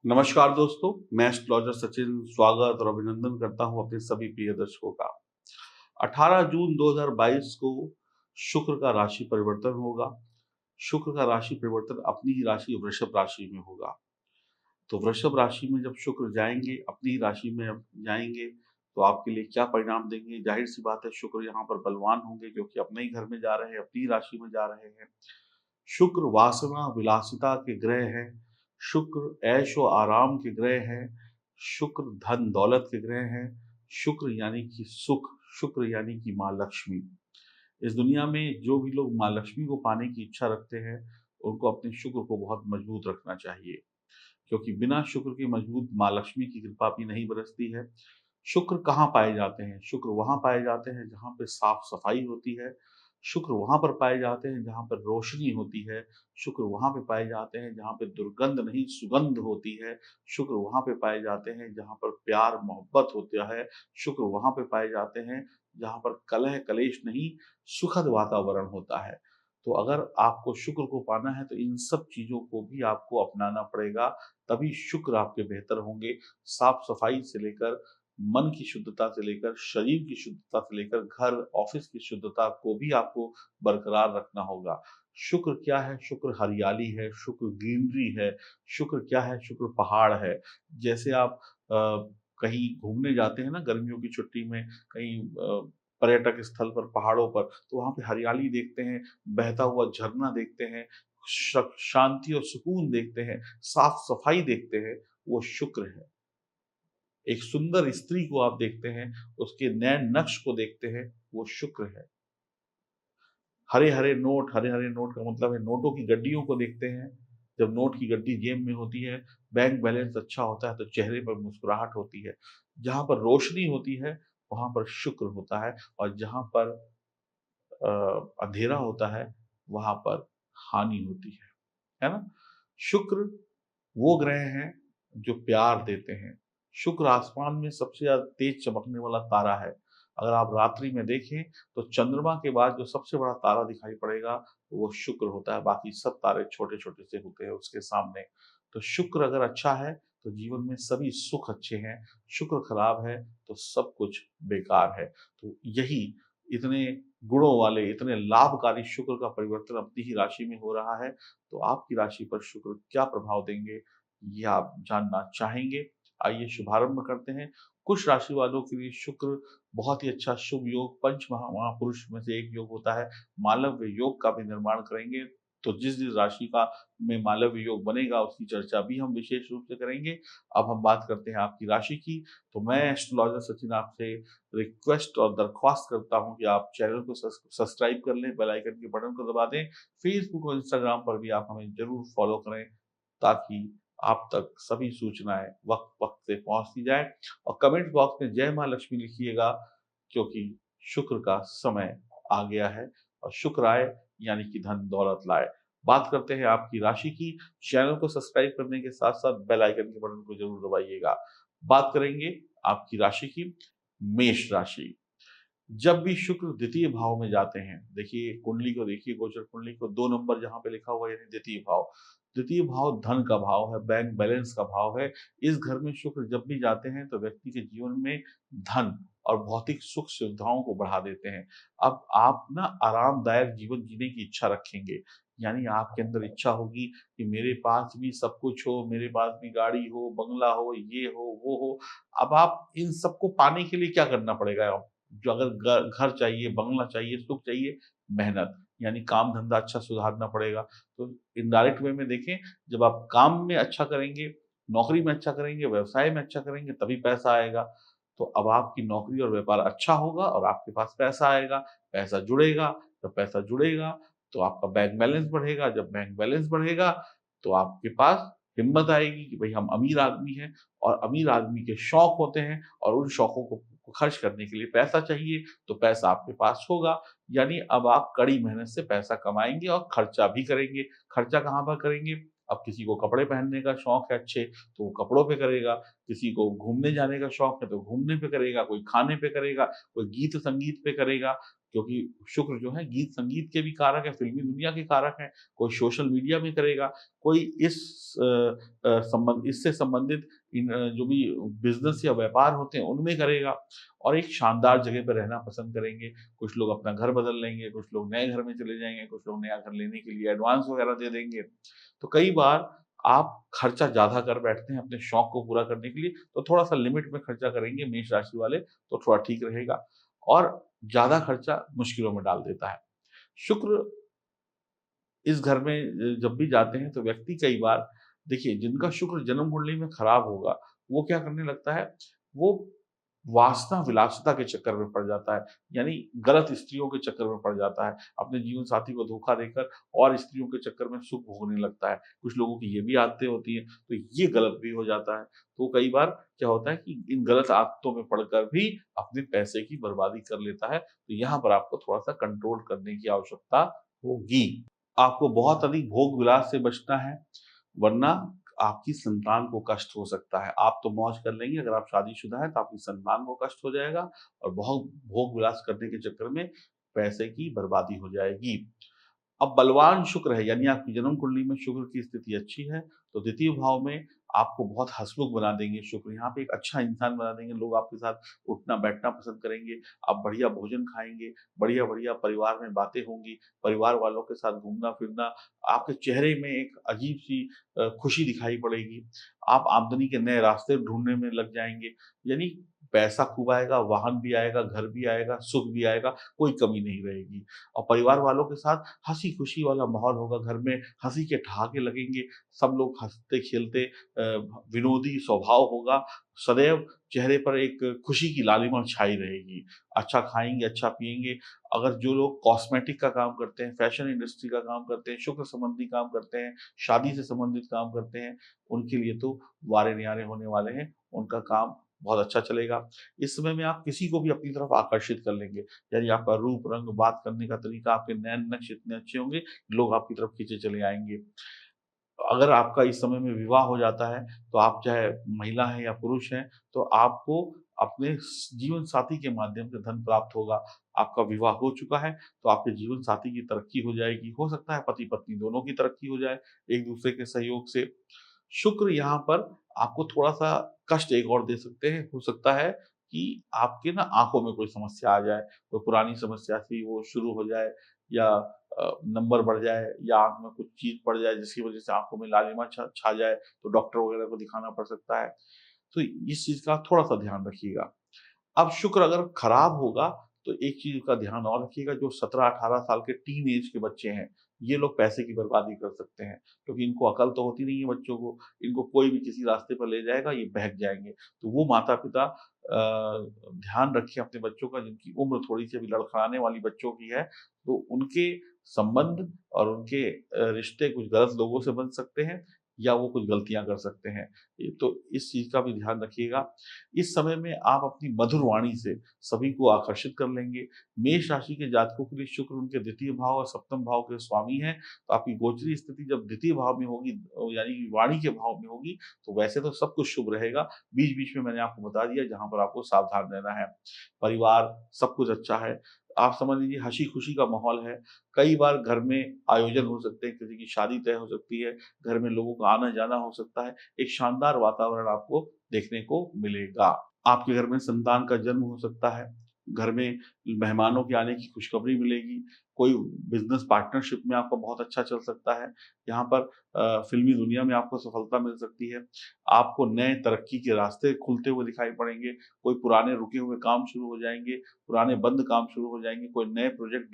नमस्कार दोस्तों, मैं एस्ट्रोलॉजर सचिन स्वागत और अभिनंदन करता हूं अपने सभी प्रिय दर्शकों का। 18 जून 2022 को शुक्र का राशि परिवर्तन होगा। शुक्र का राशि परिवर्तन अपनी ही राशि वृषभ राशि में होगा। तो वृषभ राशि में जब शुक्र जाएंगे, अपनी ही राशि में अब जाएंगे, तो आपके लिए क्या परिणाम देंगे? जाहिर सी बात है, शुक्र यहाँ पर बलवान होंगे क्योंकि अपने ही घर में जा रहे हैं, अपनी ही राशि में जा रहे हैं। शुक्र वासना विलासिता के ग्रह हैं। शुक्र ऐश व आराम के ग्रह हैं। शुक्र धन दौलत के ग्रह हैं। शुक्र यानी कि सुख, शुक्र यानी कि माँ लक्ष्मी। इस दुनिया में जो भी लोग माँ लक्ष्मी को पाने की इच्छा रखते हैं, उनको अपने शुक्र को बहुत मजबूत रखना चाहिए, क्योंकि बिना शुक्र के मजबूत माँ लक्ष्मी की कृपा भी नहीं बरसती है। शुक्र कहाँ पाए जाते हैं? शुक्र वहाँ पाए जाते हैं जहाँ पे साफ सफाई होती है। शुक्र वहाँ पर पाए जाते हैं जहाँ पर रोशनी होती है। शुक्र वहाँ पे पाए जाते हैं जहाँ पे दुर्गंध नहीं सुगंध होती है। शुक्र वहाँ पे पाए जाते हैं जहाँ पर प्यार मोहब्बत होता है। शुक्र वहाँ पे पाए जाते हैं जहाँ पर कलह कलेश नहीं सुखद वातावरण होता है। तो अगर आपको शुक्र को पाना है तो इन सब चीज़ों को भी आपको अपनाना पड़ेगा, तभी शुक्र आपके बेहतर होंगे। साफ सफाई से लेकर मन की शुद्धता से लेकर शरीर की शुद्धता से लेकर घर ऑफिस की शुद्धता को भी आपको बरकरार रखना होगा। शुक्र क्या है? शुक्र हरियाली है, शुक्र ग्रीनरी है। शुक्र क्या है? शुक्र पहाड़ है। जैसे आप कहीं घूमने जाते हैं ना गर्मियों की छुट्टी में, कहीं पर्यटक स्थल पर पहाड़ों पर, तो वहाँ पे हरियाली देखते हैं, बहता हुआ झरना देखते हैं, शांति और सुकून देखते हैं, साफ सफाई देखते हैं, वो शुक्र है। एक सुंदर स्त्री को आप देखते हैं, उसके नैन नक्श को देखते हैं, वो शुक्र है। हरे-हरे नोट का मतलब है नोटों की गड्डियों को देखते हैं। जब नोट की गड्डी जेब में होती है, बैंक बैलेंस अच्छा होता है तो चेहरे पर मुस्कुराहट होती है। जहाँ पर रोशनी होती है, वहाँ पर शुक्र होता है, और जहाँ पर अंधेरा होता है, वहाँ पर हानि होती है ना? शुक्र वो ग्रह हैं जो प्यार देते हैं। शुक्र आसमान में सबसे ज़्यादा तेज चमकने वाला तारा है। अगर आप रात्रि में देखें तो चंद्रमा के बाद जो सबसे बड़ा तारा दिखाई पड़ेगा, वो शुक्र होता है। बाकी सब तारे छोटे-छोटे से होते हैं उसके सामने। तो शुक्र अगर अच्छा है तो जीवन में सभी सुख अच्छे हैं। शुक्र खराब है तो सब कुछ बेकार है। तो यही इतने गुणों वाले, इतने लाभकारी शुक्र का परिवर्तन अपनी ही राशि में हो रहा है। तो आपकी राशि पर शुक्र क्या प्रभाव देंगे, ये आप जानना चाहेंगे? आइए शुभारंभ करते हैं। कुछ राशि वालों के लिए शुक्र बहुत ही अच्छा शुभ योग, पंच महापुरुष में से एक योग होता है, मालव्य योग का भी निर्माण करेंगे। तो जिस राशि का में मालव्य योग बनेगा, उसकी चर्चा भी हम विशेष रूप से करेंगे। अब हम बात करते हैं आपकी राशि की। तो मैं एस्ट्रोलॉजर सचिन आपसे रिक्वेस्ट और दरख्वास्त करता हूँ कि आप चैनल को सब्सक्राइब कर लें, बेल आइकन के बटन को दबा दें। फेसबुक और इंस्टाग्राम पर भी आप हमें ज़रूर फॉलो करें, ताकि आप तक सभी सूचनाएँ वक़्त-वक़्त से पहुँचती जाएँ। और कमेंट बॉक्स में जय माँ लक्ष्मी लिखिएगा, क्योंकि शुक्र का समय आ गया है और शुक्र आए यानी कि धन दौलत लाए। बात करते हैं आपकी राशि की। चैनल को सब्सक्राइब करने के साथ-साथ बेल आइकन के बटन को ज़रूर दबाइएगा। बात करेंगे आपकी राशि की, मेष राशि। जब भी शुक्र द्वितीय भाव में जाते हैं, देखिए कुंडली को देखिए, गोचर कुंडली को 2 नंबर जहाँ पे लिखा हुआ है यानी द्वितीय भाव। द्वितीय भाव धन का भाव है, बैंक बैलेंस का भाव है। इस घर में शुक्र जब भी जाते हैं तो व्यक्ति के जीवन में धन और भौतिक सुख सुविधाओं को बढ़ा देते हैं। अब आप ना आरामदायक जीवन जीने की इच्छा रखेंगे, यानी आपके अंदर इच्छा होगी कि मेरे पास भी सब कुछ हो, मेरे पास भी गाड़ी हो, बंगला हो, ये हो, वो हो। अब आप इन सबको पाने के लिए क्या करना पड़ेगा? जो अगर घर चाहिए, बंगला चाहिए, सुख चाहिए, मेहनत, यानी काम-धंधा अच्छा सुधारना पड़ेगा। तो इनडायरेक्ट वे में देखें, जब आप काम में अच्छा करेंगे, नौकरी में अच्छा करेंगे, व्यवसाय में अच्छा करेंगे, तभी पैसा आएगा। तो अब आपकी नौकरी और व्यापार अच्छा होगा और आपके पास पैसा आएगा, पैसा जुड़ेगा, जब पैसा जुड़ेगा तो आपका बैंक बैलेंस बढ़ेगा, जब बैंक बैलेंस बढ़ेगा तो आपके पास हिम्मत आएगी कि भई हम अमीर आदमी हैं, और अमीर आदमी के शौक होते हैं और उन शौकों को खर्च करने के लिए पैसा चाहिए, तो पैसा आपके पास होगा। यानी अब आप कड़ी मेहनत से पैसा कमाएँगे और खर्चा भी करेंगे। खर्चा कहाँ पर करेंगे? अब किसी को कपड़े पहनने का शौक है अच्छे, तो वो कपड़ों पे करेगा। किसी को घूमने जाने का शौक है तो घूमने पे करेगा, कोई खाने पे करेगा, कोई गीत-संगीत पे करेगा, क्योंकि शुक्र जो है गीत-संगीत के भी कारक है, फ़िल्मी दुनिया के कारक हैं, कोई सोशल मीडिया में करेगा, कोई इस इससे संबंधित जो भी बिज़नेस या व्यापार होते हैं, उनमें करेगा और एक शानदार जगह पे रहना पसंद करेंगे। कुछ लोग अपना घर बदल लेंगे, कुछ लोग नए घर में चले जाएँगे, कुछ लोग नया घर लेने के लिए एडवांस वगैरह दे देंगे। तो कई बार आप खर्चा ज़्यादा कर बैठते हैं अपने शौक को पूरा करने के लिए, तो थोड़ा-सा लिमिट में खर्चा करेंगे मेष राशि वाले, तो थोड़ा ठीक रहेगा और ज़्यादा खर्चा मुश्किलों में डाल देता है। शुक्र इस घर में जब भी जाते हैं तो व्यक्ति कई बार देखिए जिनका शुक्र जन्म कुंडली में खराब होगा, वो क्या करने लगता है, वो वासना विलासिता के चक्कर में पड़ जाता है, यानी गलत स्त्रियों के चक्कर में पड़ जाता है, अपने जीवन साथी को धोखा देकर और स्त्रियों के चक्कर में सुख भोगने लगता है। कुछ लोगों की ये भी आदतें होती हैं, तो ये गलत भी हो जाता है। तो कई बार क्या होता है कि इन गलत आदतों में पड़कर भी अपने पैसे की बर्बादी कर लेता है, तो यहाँ पर आपको थोड़ा-सा कंट्रोल करने की आवश्यकता होगी। आपको बहुत अधिक भोग विलास से बचना है, वरना आपकी संतान को कष्ट हो सकता है। आप तो मौज कर लेंगे, अगर आप शादीशुदा हैं तो आपकी संतान को कष्ट हो जाएगा और बहुत भोग विलास करने के चक्कर में पैसे की बर्बादी हो जाएगी। अब बलवान शुक्र है, यानी आपकी जन्म कुंडली में शुक्र की स्थिति अच्छी है, तो द्वितीय भाव में आपको बहुत हँसमुख बना देंगे शुक्र। यहाँ पे एक अच्छा इंसान बना देंगे, लोग आपके साथ उठना-बैठना पसंद करेंगे, आप बढ़िया भोजन खाएँगे, बढ़िया-बढ़िया परिवार में बातें होंगी, परिवार वालों के साथ घूमना-फिरना, आपके चेहरे में एक अजीब-सी खुशी दिखाई पड़ेगी। आप आमदनी के नए रास्ते ढूँढने में लग जाएँगे, यानी पैसा खूब आएगा, वाहन भी आएगा, घर भी आएगा, सुख भी आएगा, कोई कमी नहीं रहेगी। और परिवार वालों के साथ हँसी-खुशी वाला माहौल होगा, घर में हँसी के ठहाके लगेंगे, सब लोग हँसते-खेलते विनोदी स्वभाव होगा, सदैव चेहरे पर एक खुशी की लालिमा छाई रहेगी। अच्छा खाएँगे, अच्छा पिएँगे, अगर जो लोग कॉस्मेटिक का काम करते हैं, फैशन इंडस्ट्री का काम करते हैं, शुक्र संबंधी काम करते हैं, शादी से संबंधित काम करते हैं, उनके लिए तो वारे-न्यारे होने वाले हैं, उनका काम बहुत अच्छा चलेगा। इस समय में आप किसी को भी अपनी तरफ आकर्षित कर लेंगे। यानी आपका रूप, रंग, बात करने का तरीका, आपके नैन-नक्श इतने अच्छे होंगे, लोग आपकी तरफ खींचे चले आएँगे। अगर आपका इस समय में विवाह हो जाता है, तो आप चाहे महिला हैं या पुरुष हैं, तो आपको अपने जीवन साथी के माध्यम से धन प्राप्त होगा। आपका विवाह हो चुका है, तो आपके जीवन साथी की तरक्की हो जाएगी। हो सकता है पति-पत्नी दोनों की तरक्की हो जाए, एक-दूसरे के सहयोग से। शुक्र यहाँ पर आपको थोड़ा-सा कष्ट एक और दे सकते हैं। हो सकता है कि आपके ना आँखों में कोई समस्या आ जाए, कोई पुरानी समस्या थी वो शुरू हो जाए या नंबर बढ़ जाए या आँख में कुछ चीज़ पड़ जाए जिसकी वज़ह से आँखों में लालिमा छा जाए, तो डॉक्टर वग़ैरह को दिखाना पड़ सकता है। तो इस चीज़ का थोड़ा-सा ध्यान रखिएगा। अब शुक्र अगर खराब होगा, तो एक चीज़ का ध्यान और रखिएगा, जो 17-18 साल के टीन एज के बच्चे हैं, ये लोग पैसे की बर्बादी कर सकते हैं, क्योंकि इनको अकल तो होती नहीं है बच्चों को, इनको कोई भी किसी रास्ते पर ले जाएगा, ये बहक जाएँगे। तो वो माता-पिता ध्यान रखें अपने बच्चों का, जिनकी उम्र थोड़ी-सी अभी लड़खड़ाने वाली बच्चों की है, तो उनके संबंध और उनके रिश्ते कुछ गलत लोगों से बन सकते हैं या वो कुछ गलतियाँ कर सकते हैं। तो इस चीज़ का भी ध्यान रखिएगा। इस समय में आप अपनी मधुर वाणी से सभी को आकर्षित कर लेंगे। मेष राशि के जातकों के लिए शुक्र उनके द्वितीय भाव और सप्तम भाव के स्वामी हैं, तो आपकी गोचरीय स्थिति जब द्वितीय भाव में होगी यानी कि वाणी के भाव में होगी, तो वैसे तो सब कुछ शुभ रहेगा। बीच-बीच में मैंने आपको बता दिया जहाँ पर आपको सावधान रहना है। परिवार सब कुछ अच्छा है। आप समझ लीजिए हँसी-खुशी का माहौल है। कई बार घर में आयोजन हो सकते हैं, किसी की शादी तय हो सकती है, घर में लोगों का आना-जाना हो सकता है। एक शानदार वातावरण आपको देखने को मिलेगा। आपके घर में संतान का जन्म हो सकता है, घर में मेहमानों के आने की खुशखबरी मिलेगी, कोई बिज़नेस पार्टनरशिप में आपका बहुत अच्छा चल सकता है। यहाँ पर फ़िल्मी दुनिया में आपको सफलता मिल सकती है। आपको नए तरक्की के रास्ते खुलते हुए दिखाई पड़ेंगे, कोई पुराने रुके हुए काम शुरू हो जाएँगे, पुराने बंद काम शुरू हो जाएँगे, कोई नए प्रोजेक्ट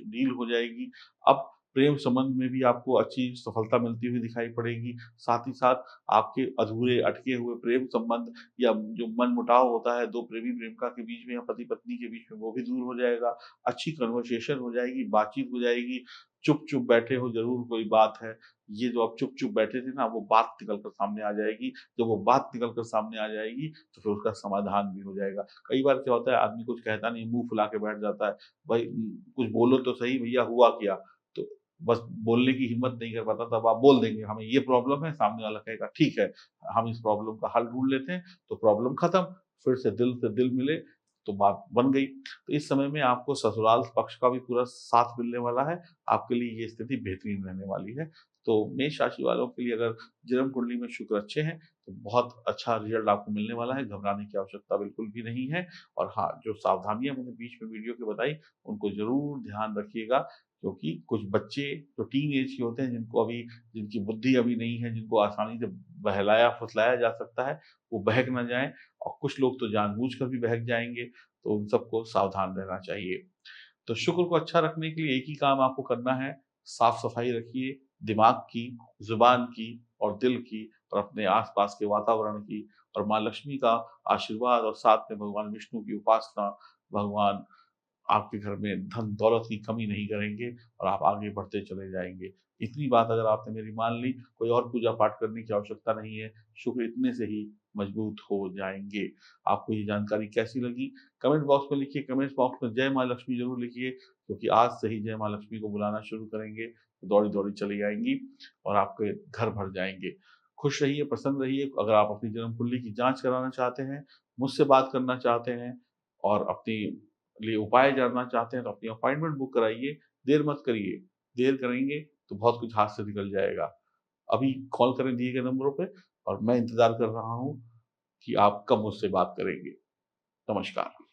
डील हो जाएगी। अब प्रेम संबंध में भी आपको अच्छी सफलता मिलती हुई दिखाई पड़ेगी। साथ ही साथ आपके अधूरे अटके हुए प्रेम संबंध या जो मनमुटाव होता है 2 प्रेमी-प्रेमिका के बीच में या पति-पत्नी के बीच में, वो भी दूर हो जाएगा। अच्छी कन्वर्सेशन हो जाएगी, बातचीत हो जाएगी। चुप-चुप बैठे हो, ज़रूर कोई बात है। ये जो आप चुप-चुप बैठे थे ना, वो बात निकल कर सामने आ जाएगी। जब वो बात निकल कर सामने आ जाएगी, तो फिर उसका समाधान भी हो जाएगा। कई बार क्या होता है, आदमी कुछ कहता नहीं, मुँह फुला के बैठ जाता है। भाई कुछ बोलो तो सही भैया, हुआ क्या? तो बस बोलने की हिम्मत नहीं कर पाता, तब आप बोल देंगे हमें ये प्रॉब्लम है, सामने वाला कहेगा ठीक है, हम इस प्रॉब्लम का हल ढूँढ लेते हैं, तो प्रॉब्लम खत्म, फिर से दिल मिले, तो बात बन गई। तो इस समय में आपको ससुराल पक्ष का भी पूरा साथ मिलने वाला है, आपके लिए ये स्थिति बेहतरीन रहने वाली है। तो मेष राशि वालों के लिए अगर जन्म कुंडली में शुक्र अच्छे हैं, तो बहुत अच्छा रिज़ल्ट आपको मिलने वाला है, घबराने की आवश्यकता बिल्कुल भी नहीं है। और हाँ, जो सावधानियाँ मैंने बीच में वीडियो के बताई, उनको ज़रूर ध्यान रखिएगा, क्योंकि कुछ बच्चे जो टीन एज के होते हैं, जिनकी बुद्धि अभी नहीं है, जिनको आसानी से बहलाया-फुसलाया जा सकता है, वो बहक ना जाएँ, और कुछ लोग तो जानबूझकर भी बहक जाएँगे, तो उन सबको सावधान रहना चाहिए। तो शुक्र को अच्छा रखने के लिए एक ही काम आपको करना है, साफ-सफाई रखिए, दिमाग की, ज़ुबान की और दिल की, और अपने आस-पास के वातावरण की, और माँ लक्ष्मी का आशीर्वाद और साथ में भगवान विष्णु की उपासना, भगवान आपके घर में धन-दौलत की कमी नहीं करेंगे, और आप आगे बढ़ते चले जाएँगे। इतनी बात अगर आपने मेरी मान ली, कोई और पूजा-पाठ करने की आवश्यकता नहीं है, शुक्र इतने से ही मजबूत हो जाएँगे। आपको ये जानकारी कैसी लगी? कमेंट बॉक्स में लिखिए, कमेंट बॉक्स में जय माँ लक्ष्मी ज़रूर लिखिए, क्योंकि आज से ही जय माँ लक्ष्मी को बुलाना शुरू करेंगे, तो दौड़ी-दौड़ी चली आएँगी और आपके घर भर जाएँगे। खुश रहिए, प्रसन्न रहिए। अगर आप अपनी जन्म कुंडली की जाँच कराना चाहते हैं, मुझसे बात करना चाहते हैं और अपनी लिए उपाय जानना चाहते हैं, तो अपनी अपॉइंटमेंट बुक कराइए, देर मत करिए। देर करेंगे तो बहुत कुछ हाथ से निकल जाएगा। अभी कॉल करें दिए गए नंबरों पे, और मैं इंतज़ार कर रहा हूँ कि आप कब मुझसे बात करेंगे। नमस्कार।